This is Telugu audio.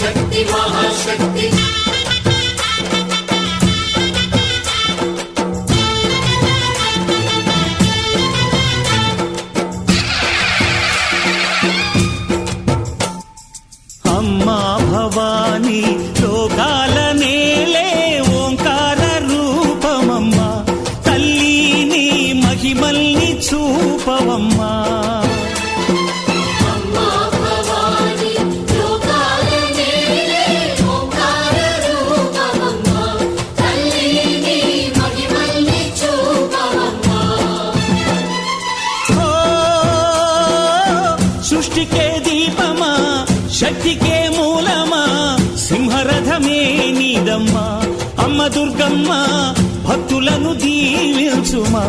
శక్తి మహాశక్తి అమ్మా భవానీ లోకాల నేలే ఓంకార రూపమమ్మా తల్లి నీ మహిమల్ని చూపవమ్మా సృష్టికే దీపమా శక్తికే మూలమా సింహరథమే నీదమ్మా అమ్మ దుర్గమ్మ భక్తులను దీవించుమా